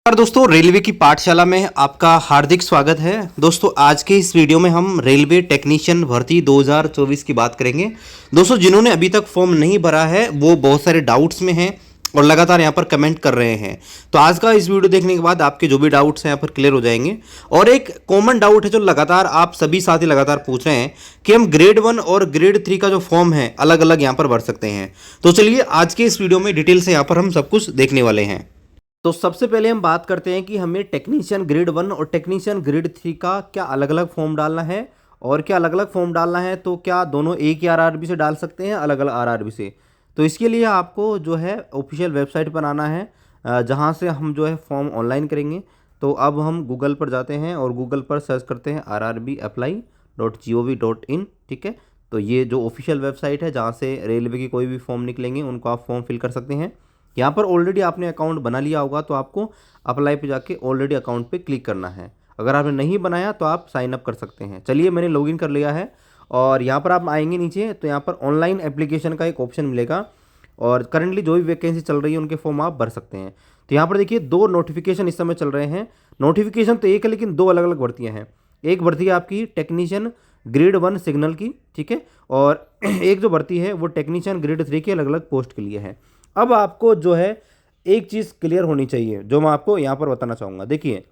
दोस्तों रेलवे की पाठशाला में आपका हार्दिक स्वागत है। दोस्तों आज के इस वीडियो में हम रेलवे टेक्नीशियन भर्ती 2024 की बात करेंगे। दोस्तों जिन्होंने अभी तक फॉर्म नहीं भरा है वो बहुत सारे डाउट्स में हैं और लगातार यहाँ पर कमेंट कर रहे हैं। तो आज का इस वीडियो देखने के बाद आपके जो भी डाउट्स हैं यहाँ पर क्लियर हो जाएंगे। और एक कॉमन डाउट है जो लगातार आप सभी साथी लगातार पूछ रहे हैं कि हम ग्रेड 1 और ग्रेड 3 का जो फॉर्म है अलग अलग यहाँ पर भर सकते हैं। तो चलिए आज के इस वीडियो में डिटेल से यहाँ पर हम सब कुछ देखने वाले हैं। तो सबसे पहले हम बात करते हैं कि हमें टेक्नीशियन ग्रेड 1 और टेक्नीशियन ग्रेड 3 का क्या अलग अलग फॉर्म डालना है और क्या अलग अलग फॉर्म डालना है, तो क्या दोनों एक ही आरआरबी से डाल सकते हैं अलग अलग आरआरबी से। तो इसके लिए आपको जो है ऑफिशियल वेबसाइट पर आना है जहां से हम जो है फॉर्म ऑनलाइन करेंगे। तो अब हम गूगल पर जाते हैं और गूगल पर सर्च करते हैं rrbapply.gov.in। ठीक है, तो ये जो ऑफिशियल वेबसाइट है जहाँ से रेलवे की कोई भी फॉर्म निकलेंगे उनको आप फॉर्म फिल कर सकते हैं। यहाँ पर ऑलरेडी आपने अकाउंट बना लिया होगा तो आपको अप्लाई पे जाके ऑलरेडी अकाउंट पे क्लिक करना है। अगर आपने नहीं बनाया तो आप साइन अप कर सकते हैं। चलिए मैंने लॉगिन कर लिया है और यहाँ पर आप आएंगे नीचे तो यहाँ पर ऑनलाइन एप्लीकेशन का एक ऑप्शन मिलेगा और करंटली जो भी वैकेंसी चल रही है उनके फॉर्म आप भर सकते हैं। तो यहाँ पर देखिए दो नोटिफिकेशन इस समय चल रहे हैं। नोटिफिकेशन तो एक है लेकिन दो अलग अलग भर्तियाँ हैं। एक भर्ती है आपकी टेक्नीशियन ग्रेड 1 सिग्नल की, ठीक है, और एक जो भर्ती है वो टेक्नीशियन ग्रेड 3 की अलग अलग पोस्ट के लिए है। अब आपको जो है एक चीज़ क्लियर होनी चाहिए जो मैं आपको यहाँ पर बताना चाहूँगा। देखिए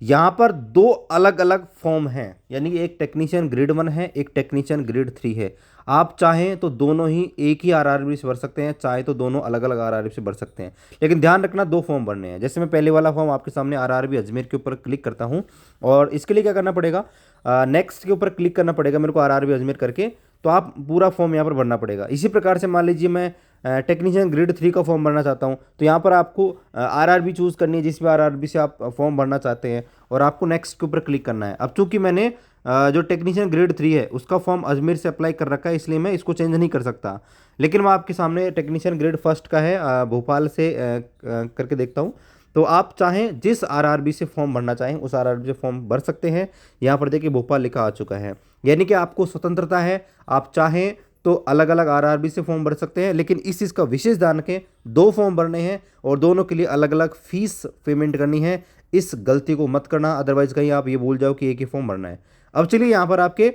यहाँ पर दो अलग अलग फॉर्म हैं, यानी कि एक टेक्नीशियन ग्रेड 1 है, एक टेक्नीशियन ग्रेड 3 है। आप चाहें तो दोनों ही एक ही आरआरबी से भर सकते हैं, चाहे तो दोनों अलग अलग आरआरबी से भर सकते हैं। लेकिन ध्यान रखना दो फॉर्म भरने हैं। जैसे मैं पहले वाला फॉर्म आपके सामने आरआरबी अजमेर के ऊपर क्लिक करता हूँ और इसके लिए क्या करना पड़ेगा, नेक्स्ट के ऊपर क्लिक करना पड़ेगा मेरे को आरआरबी अजमेर करके, तो आप पूरा फॉर्म यहाँ पर भरना पड़ेगा। इसी प्रकार से मान लीजिए मैं टेक्नीशियन ग्रेड 3 का फॉर्म भरना चाहता हूँ तो यहाँ पर आपको आरआरबी चूज़ करनी है जिस भी आरआरबी से आप फॉर्म भरना चाहते हैं और आपको नेक्स्ट के ऊपर क्लिक करना है। अब चूंकि मैंने जो टेक्नीशियन ग्रेड 3 है उसका फॉर्म अजमेर से अप्लाई कर रखा है इसलिए मैं इसको चेंज नहीं कर सकता। लेकिन मैं आपके सामने टेक्नीशियन ग्रेड 1 का है भोपाल से करके देखता हूँ। तो आप चाहें जिस आरआरबी से फॉर्म भरना चाहें उस आरआरबी से फॉर्म भर सकते हैं। यहाँ पर देखिए भोपाल लिखा आ चुका है, यानी कि आपको स्वतंत्रता है। आप चाहें तो अलग अलग आरआरबी से फॉर्म भर सकते हैं, लेकिन इस चीज़ का विशेष ध्यान रखें दो फॉर्म भरने हैं और दोनों के लिए अलग अलग फीस पेमेंट करनी है। इस गलती को मत करना, अदरवाइज कहीं आप ये भूल जाओ कि एक ही फॉर्म भरना है। अब चलिए यहाँ पर आपके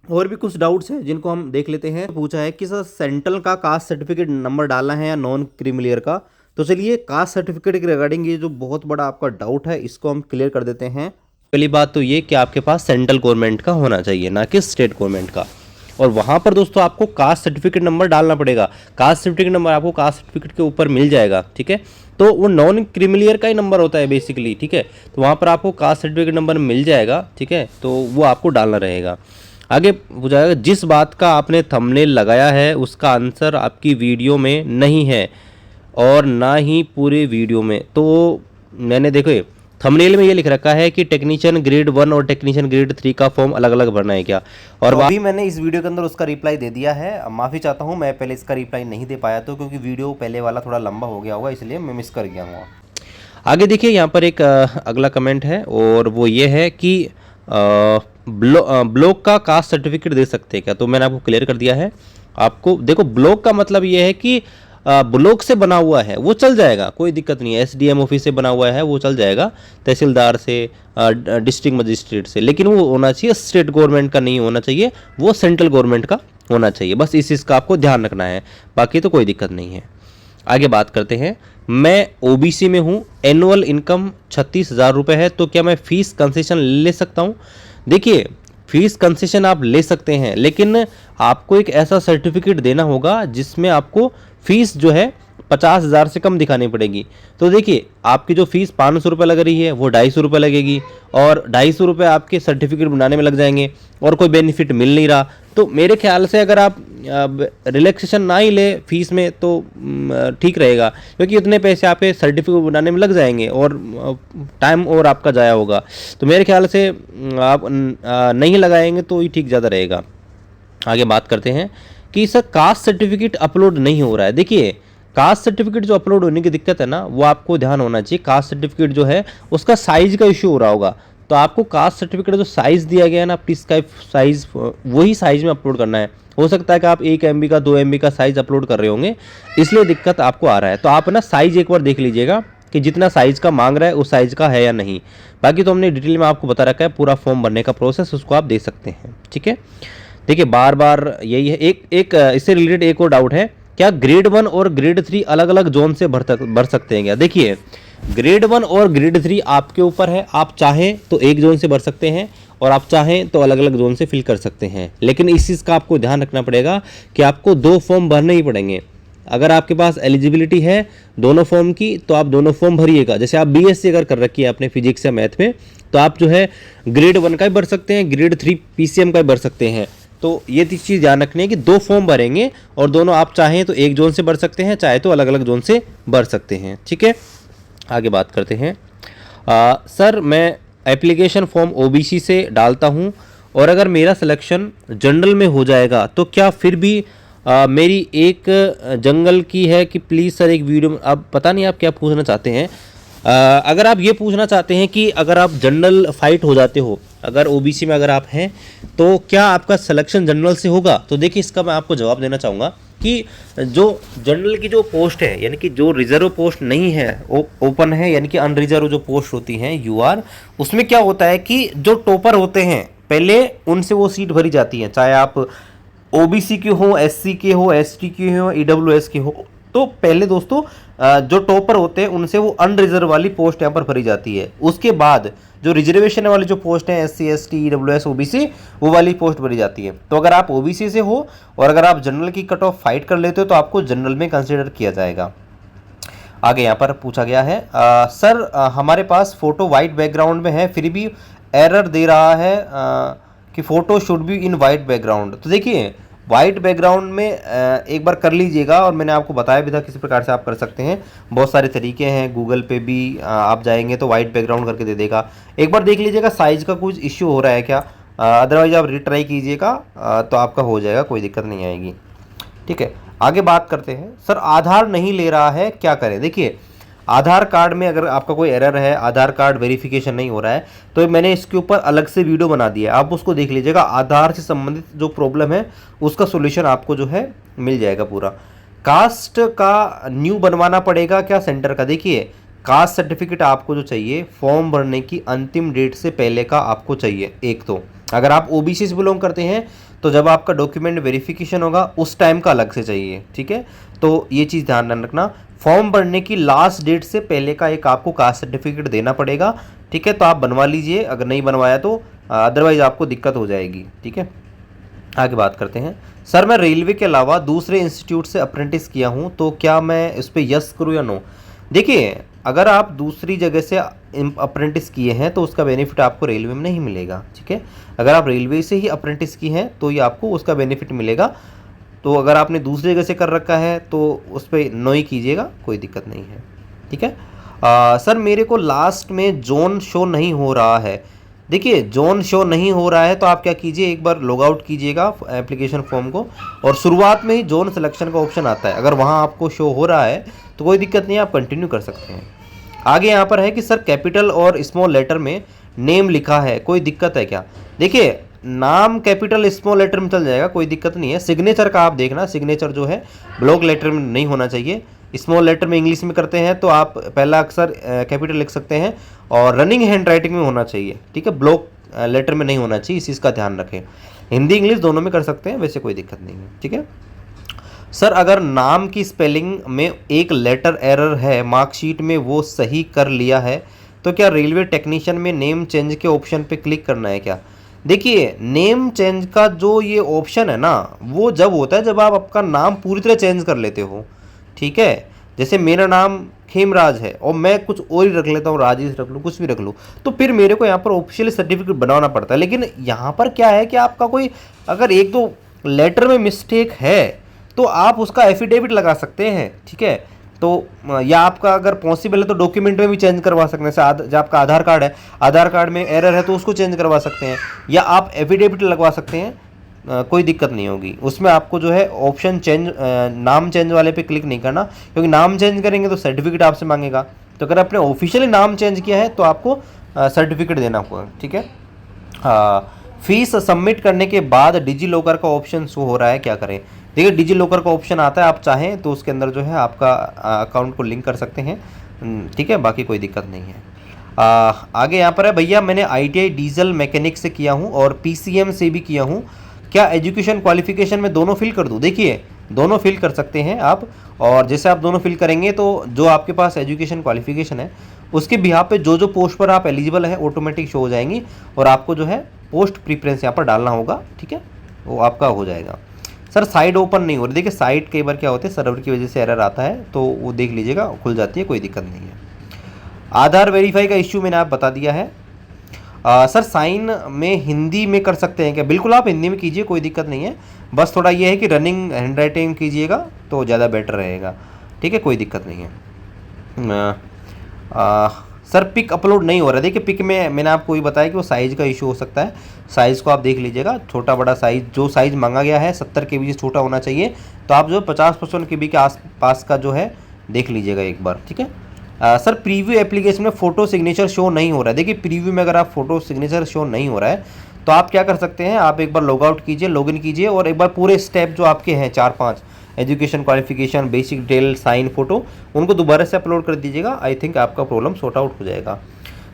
और भी कुछ डाउट्स हैं जिनको हम देख लेते हैं। पूछा है कि सर सेंट्रल का कास्ट सर्टिफिकेट नंबर डालना है या नॉन क्रीमिलियर का। तो चलिए कास्ट सर्टिफिकेट के रिगार्डिंग ये जो बहुत बड़ा आपका डाउट है इसको हम क्लियर कर देते हैं। पहली बात तो ये कि आपके पास सेंट्रल गवर्नमेंट का होना चाहिए ना कि स्टेट गवर्नमेंट का, और वहाँ पर दोस्तों आपको कास्ट सर्टिफिकेट नंबर डालना पड़ेगा। कास्ट सर्टिफिकेट नंबर आपको कास्ट सर्टिफिकेट के ऊपर मिल जाएगा, ठीक है, तो वो नॉन क्रीमिलियर का ही नंबर होता है बेसिकली, ठीक है। तो वहाँ पर आपको कास्ट सर्टिफिकेट नंबर मिल जाएगा, ठीक है, तो वो आपको डालना रहेगा। आगे पूछा जाएगा जिस बात का आपने थंबनेल लगाया है उसका आंसर आपकी वीडियो में नहीं है और ना ही पूरे वीडियो में। तो मैंने देखो थंबनेल में ये लिख रखा है कि टेक्नीशियन ग्रेड 1 और टेक्नीशियन ग्रेड 3 का फॉर्म अलग अलग भरना है क्या, और अभी मैंने इस वीडियो के अंदर उसका रिप्लाई दे दिया है। माफ़ी चाहता हूँ मैं पहले इसका रिप्लाई नहीं दे पाया तो, क्योंकि वीडियो पहले वाला थोड़ा लंबा हो गया होगा इसलिए मैं मिस कर गया हूँ। आगे देखिए यहाँ पर एक अगला कमेंट है और वो ये है कि ब्लॉक का कास्ट सर्टिफिकेट दे सकते हैं क्या। तो मैंने आपको क्लियर कर दिया है। आपको देखो ब्लॉक का मतलब ये है कि ब्लॉक से बना हुआ है वो चल जाएगा, कोई दिक्कत नहीं है। एसडीएम ऑफिस से बना हुआ है वो चल जाएगा, तहसीलदार से, डिस्ट्रिक्ट मजिस्ट्रेट से, लेकिन वो होना चाहिए स्टेट गवर्नमेंट का नहीं होना चाहिए, वो सेंट्रल गवर्नमेंट का होना चाहिए। बस इस चीज़ का आपको ध्यान रखना है, बाकी तो कोई दिक्कत नहीं है। आगे बात करते हैं। मैं ओबीसी में हूँ, एनुअल इनकम 36,000 रुपये है, तो क्या मैं फीस कंसेशन ले सकता हूँ। देखिए फीस कंसेशन आप ले सकते हैं, लेकिन आपको एक ऐसा सर्टिफिकेट देना होगा जिसमें आपको फीस जो है 50,000 से कम दिखानी पड़ेगी। तो देखिए आपकी जो फीस 500 रुपये लग रही है वो 250 रुपये लगेगी और 250 रुपये आपके सर्टिफिकेट बनाने में लग जाएंगे और कोई बेनिफिट मिल नहीं रहा। तो मेरे ख्याल से अगर आप रिलैक्सेशन ना ही ले फीस में तो ठीक रहेगा, क्योंकि इतने पैसे आपके सर्टिफिकेट बनाने में लग जाएंगे और टाइम और आपका ज़ाया होगा। तो मेरे ख्याल से आप नहीं लगाएंगे तो ही ठीक ज़्यादा रहेगा। आगे बात करते हैं कि सर कास्ट सर्टिफिकेट अपलोड नहीं हो रहा है। देखिए कास्ट सर्टिफिकेट जो अपलोड होने की दिक्कत है ना, वो आपको ध्यान होना चाहिए। कास्ट सर्टिफिकेट जो है उसका साइज का इशू हो रहा होगा, तो आपको कास्ट सर्टिफिकेट जो साइज़ दिया गया है ना, प्लीज़ का साइज़ वही साइज़ में अपलोड करना है। हो सकता है कि आप 1 MB का 2 MB का साइज़ अपलोड कर रहे होंगे, इसलिए दिक्कत आपको आ रहा है। तो आप ना साइज़ एक बार देख लीजिएगा कि जितना साइज़ का मांग रहा है उस साइज़ का है या नहीं। बाकी तो हमने डिटेल में आपको बता रखा है पूरा फॉर्म भरने का प्रोसेस, उसको आप देख सकते हैं। ठीक है, देखिए बार बार यही है। एक इससे रिलेटेड एक और डाउट है, क्या ग्रेड 1 और ग्रेड 3 अलग अलग जोन से भर सकते हैं क्या? देखिए ग्रेड 1 और ग्रेड 3 आपके ऊपर है, आप चाहें तो एक जोन से भर सकते हैं और आप चाहें तो अलग अलग जोन से फिल कर सकते हैं। लेकिन इस चीज़ का आपको ध्यान रखना पड़ेगा कि आपको 2 फॉर्म भरने ही पड़ेंगे। अगर आपके पास एलिजिबिलिटी है दोनों फॉर्म की तो आप दोनों फॉर्म भरिएगा। जैसे आप बीएससी अगर कर रखी है अपने फिजिक्स या मैथ में, तो आप जो है ग्रेड 1 का भी भर सकते हैं, ग्रेड 3 पीसीएम का भी भर सकते हैं। तो ये चीज़ ध्यान रखनी है कि 2 फॉर्म भरेंगे और दोनों आप चाहें तो एक जोन से भर सकते हैं, चाहे तो अलग अलग जोन से भर सकते हैं। ठीक है, आगे बात करते हैं। सर मैं एप्लीकेशन फॉर्म ओबीसी से डालता हूँ और अगर मेरा सिलेक्शन जनरल में हो जाएगा तो क्या फिर भी मेरी एक जंगल की है कि प्लीज़ सर एक वीडियो में, अब पता नहीं आप क्या पूछना चाहते हैं। अगर आप ये पूछना चाहते हैं कि अगर आप जनरल फाइट हो जाते हो, अगर ओबीसी में अगर आप हैं तो क्या आपका सिलेक्शन जनरल से होगा, तो देखिए इसका मैं आपको जवाब देना चाहूँगा कि जो जनरल की जो पोस्ट है, यानी कि जो रिजर्व पोस्ट नहीं है, ओपन है, यानी कि अनरिजर्व जो पोस्ट होती हैं यूआर, उसमें क्या होता है कि जो टॉपर होते हैं पहले उनसे वो सीट भरी जाती है, चाहे आप ओबीसी के हो, एससी के हो, एसटी के हो, ईडब्ल्यूएस के हो। तो पहले दोस्तों जो टॉपर होते हैं उनसे वो अनरिजर्व वाली पोस्ट यहाँ पर भरी जाती है। उसके बाद जो रिजर्वेशन वाली जो पोस्ट है एससी, एसटी, ईडब्ल्यूएस, ओबीसी, वो वाली पोस्ट भरी जाती है। तो अगर आप ओबीसी से हो और अगर आप जनरल की कट ऑफ फाइट कर लेते हो तो आपको जनरल में कंसिडर किया जाएगा। आगे यहाँ पर पूछा गया है, सर हमारे पास फोटो वाइट बैकग्राउंड में है फिर भी एरर दे रहा है कि photo should be in white background. तो देखिए वाइट बैकग्राउंड में एक बार कर लीजिएगा, और मैंने आपको बताया भी था किस प्रकार से आप कर सकते हैं। बहुत सारे तरीके हैं, गूगल पे भी आप जाएंगे तो वाइट बैकग्राउंड करके दे देगा। एक बार देख लीजिएगा साइज़ का कुछ इश्यू हो रहा है क्या, अदरवाइज आप रिट्राई कीजिएगा तो आपका हो जाएगा, कोई दिक्कत नहीं आएगी। ठीक है, आगे बात करते हैं। सर आधार नहीं ले रहा है, क्या करें? देखिए आधार कार्ड में अगर आपका कोई एरर है, आधार कार्ड वेरिफिकेशन नहीं हो रहा है, तो मैंने इसके ऊपर अलग से वीडियो बना दिया है, आप उसको देख लीजिएगा। आधार से संबंधित जो प्रॉब्लम है उसका सॉल्यूशन आपको जो है मिल जाएगा पूरा। कास्ट का न्यू बनवाना पड़ेगा क्या सेंटर का? देखिए कास्ट सर्टिफिकेट आपको जो चाहिए फॉर्म भरने की अंतिम डेट से पहले का आपको चाहिए। एक तो अगर आप ओबीसी से बिलोंग करते हैं तो जब आपका डॉक्यूमेंट वेरिफिकेशन होगा उस टाइम का अलग से चाहिए। ठीक है, तो ये चीज़ ध्यान रखना, फॉर्म भरने की लास्ट डेट से पहले का एक आपको कास्ट सर्टिफिकेट देना पड़ेगा। ठीक है, तो आप बनवा लीजिए, अगर नहीं बनवाया तो अदरवाइज आपको दिक्कत हो जाएगी। ठीक है, आगे बात करते हैं। सर मैं रेलवे के अलावा दूसरे इंस्टीट्यूट से अप्रेंटिस किया हूँ, तो क्या मैं इस पर यस करूँ या नो? देखिए अगर आप दूसरी जगह से अप्रेंटिस किए हैं तो उसका बेनिफिट आपको रेलवे में नहीं मिलेगा। ठीक है, अगर आप रेलवे से ही अप्रेंटिस की हैं तो ये आपको उसका बेनिफिट मिलेगा। तो अगर आपने दूसरी जगह से कर रखा है तो उस पर नो ही कीजिएगा, कोई दिक्कत नहीं है। ठीक है, सर मेरे को लास्ट में जोन शो नहीं हो रहा है। देखिए जोन शो नहीं हो रहा है तो आप क्या कीजिए, एक बार लॉग आउट कीजिएगा एप्लीकेशन फॉर्म को, और शुरुआत में ही जोन सिलेक्शन का ऑप्शन आता है, अगर वहाँ आपको शो हो रहा है तो कोई दिक्कत नहीं है, आप कंटिन्यू कर सकते हैं। आगे यहाँ पर है कि सर कैपिटल और स्मॉल लेटर में नेम लिखा है, कोई दिक्कत है क्या? देखिए नाम कैपिटल स्मॉल लेटर में चल जाएगा, कोई दिक्कत नहीं है। सिग्नेचर का आप देखना, सिग्नेचर जो है ब्लॉक लेटर में नहीं होना चाहिए। स्मॉल लेटर में इंग्लिश में करते हैं तो आप पहला अक्षर कैपिटल लिख सकते हैं, और रनिंग हैंड राइटिंग में होना चाहिए। ठीक है, ब्लॉक लेटर में नहीं होना चाहिए, इस चीज़ का ध्यान रखें। हिंदी इंग्लिश दोनों में कर सकते हैं, वैसे कोई दिक्कत नहीं है। ठीक है सर, अगर नाम की स्पेलिंग में एक लेटर एरर है, मार्कशीट में वो सही कर लिया है, तो क्या रेलवे टेक्नीशियन में नेम चेंज के ऑप्शन पे क्लिक करना है क्या? देखिए नेम चेंज का जो ये ऑप्शन है ना, वो जब होता है जब आप आपका नाम पूरी तरह चेंज कर लेते हो। ठीक है, जैसे मेरा नाम खेमराज है और मैं कुछ और ही रख लेता हूँ, राजेश रख लूँ, कुछ भी रख लूँ, तो फिर मेरे को यहाँ पर ऑफिशियल सर्टिफिकेट बनाना पड़ता है। लेकिन यहाँ पर क्या है कि आपका कोई अगर एक दो लेटर में मिस्टेक है तो आप उसका एफिडेविट लगा सकते हैं। ठीक है, तो या आपका अगर पॉसिबल है तो डॉक्यूमेंट में भी चेंज करवा सकते हैं। जैसे जब आपका आधार कार्ड है, आधार कार्ड में एरर है तो उसको चेंज करवा सकते हैं, या आप एफिडेविट लगवा सकते हैं, कोई दिक्कत नहीं होगी। उसमें आपको जो है ऑप्शन चेंज, नाम चेंज वाले पे क्लिक नहीं करना, क्योंकि नाम चेंज करेंगे तो सर्टिफिकेट आपसे मांगेगा। तो अगर आपने ऑफिशियली नाम चेंज किया है तो आपको सर्टिफिकेट देना होगा। ठीक है, फीस सबमिट करने के बाद डिजी लॉकर का ऑप्शन शो हो रहा है, क्या करें? देखिए डिजी लॉकर का ऑप्शन आता है, आप चाहें तो उसके अंदर जो है आपका अकाउंट को लिंक कर सकते हैं। ठीक है, बाकी कोई दिक्कत नहीं है। आगे यहाँ पर है भैया, मैंने ITI डीजल मैकेनिक से किया हूँ और PCM से भी किया हूँ, क्या एजुकेशन क्वालिफिकेशन में दोनों फिल कर दूँ? देखिए, दोनों फिल कर सकते हैं आप, और जैसे आप दोनों फिल करेंगे तो जो आपके पास एजुकेशन क्वालिफिकेशन है उसके बिहाफ पे जो जो पोस्ट पर आप एलिजिबल है ऑटोमेटिक शो हो जाएंगी, और आपको जो है पोस्ट प्रीफरेंस यहाँ पर डालना होगा, ठीक है, वो आपका हो जाएगा। सर साइट ओपन नहीं हो रही, देखिए साइट कई बार क्या होता है सर्वर की वजह से एरर आता है, तो वो देख लीजिएगा, खुल जाती है, कोई दिक्कत नहीं है। आधार वेरीफाई का इश्यू मैंने आप बता दिया है। सर साइन में हिंदी में कर सकते हैं क्या? बिल्कुल आप हिंदी में कीजिए, कोई दिक्कत नहीं है, बस थोड़ा ये है कि रनिंग हैंड राइटिंग कीजिएगा तो ज़्यादा बेटर रहेगा, ठीक है, कोई दिक्कत नहीं है। सर पिक अपलोड नहीं हो रहा है, देखिए पिक में मैंने आपको ये बताया कि वो साइज़ का इशू हो सकता है, साइज़ को आप देख लीजिएगा, छोटा बड़ा साइज़, जो साइज़ मांगा गया है 70 KB से छोटा होना चाहिए, तो आप जो 50-55 KB के आस पास का जो है देख लीजिएगा एक बार, ठीक है। सर प्रीव्यू एप्लीकेशन में फ़ोटो सिग्नेचर शो नहीं हो रहा है, देखिए प्रीव्यू में अगर आप फोटो सिग्नेचर शो नहीं हो रहा है तो आप क्या कर सकते हैं, आप एक बार लॉग आउट कीजिए, लॉगिन कीजिए, और एक बार पूरे स्टेप जो आपके हैं 4-5 education qualification, basic detail, sign, photo, उनको दोबारा से अपलोड कर दीजिएगा। आई थिंक आपका प्रॉब्लम सॉर्ट आउट हो जाएगा।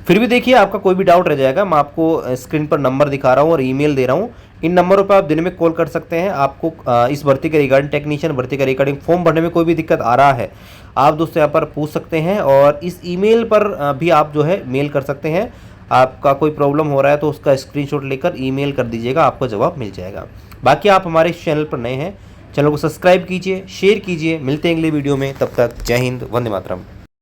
फिर भी देखिए आपका कोई भी डाउट रह जाएगा, मैं आपको स्क्रीन पर नंबर दिखा रहा हूँ और ईमेल दे रहा हूँ, इन नंबरों पर आप दिन में कॉल कर सकते हैं। आपको इस भर्ती के रिगार्डिंग, टेक्नीशियन भर्ती के रिगार्डिंग फॉर्म भरने में कोई भी दिक्कत आ रहा है, आप दोस्तों यहाँ पर पूछ सकते हैं, और इस ईमेल पर भी आप जो है मेल कर सकते हैं। आपका कोई प्रॉब्लम हो रहा है तो उसका स्क्रीनशॉट लेकर ईमेल कर दीजिएगा, आपको जवाब मिल जाएगा। बाकी आप हमारे इस चैनल पर नए हैं, चैनल को सब्सक्राइब कीजिए, शेयर कीजिए, मिलते हैं अगले वीडियो में, तब तक जय हिंद, वंदे मातरम।